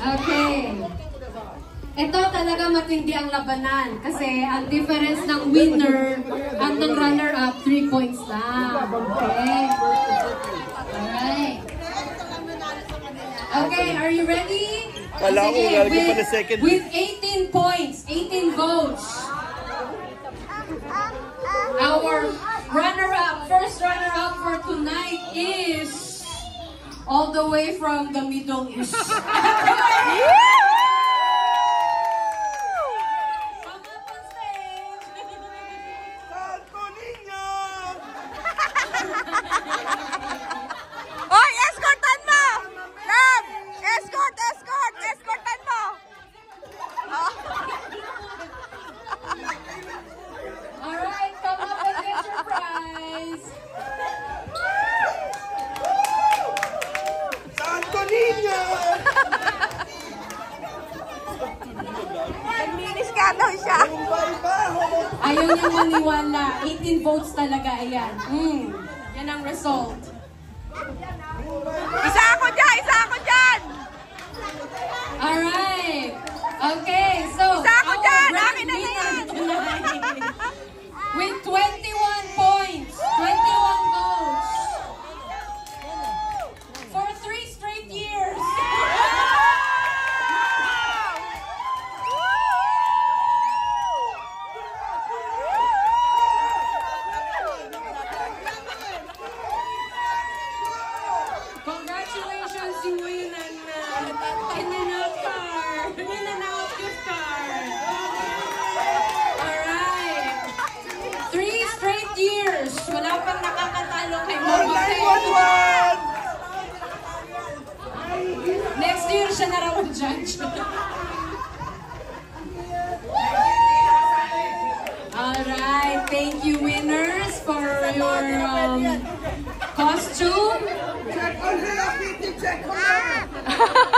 Okay. Ito talaga matindi ang labanan kasi ang difference ng winner at ng runner-up 3 points lang. Okay. Alright. Okay, are you ready? With 18 points, 18 votes. Our runner-up, first runner-up for tonight is all the way from the Middle East. Oy, escortan mo! Love! Escortan mo! Alright, come up and get your prize! Santo Niño! Nagminis ka daw siya. Ayaw niyang maniwala. 18 votes talaga, ayan. Yan ang result. Isa ako dyan! Alright. Okay, so Isa ako dyan! our Akin na yan! with 21 points, 21 votes, for 3 straight years. Congratulations, you win an in-and-out card. In-and-out gift card. Alright. 3 straight years. Wala pang nakakatalo kay Mama Ted. Next year, siya na raw ang judge. Alright. Thank you, winners, for your costume. Check on her, check on her.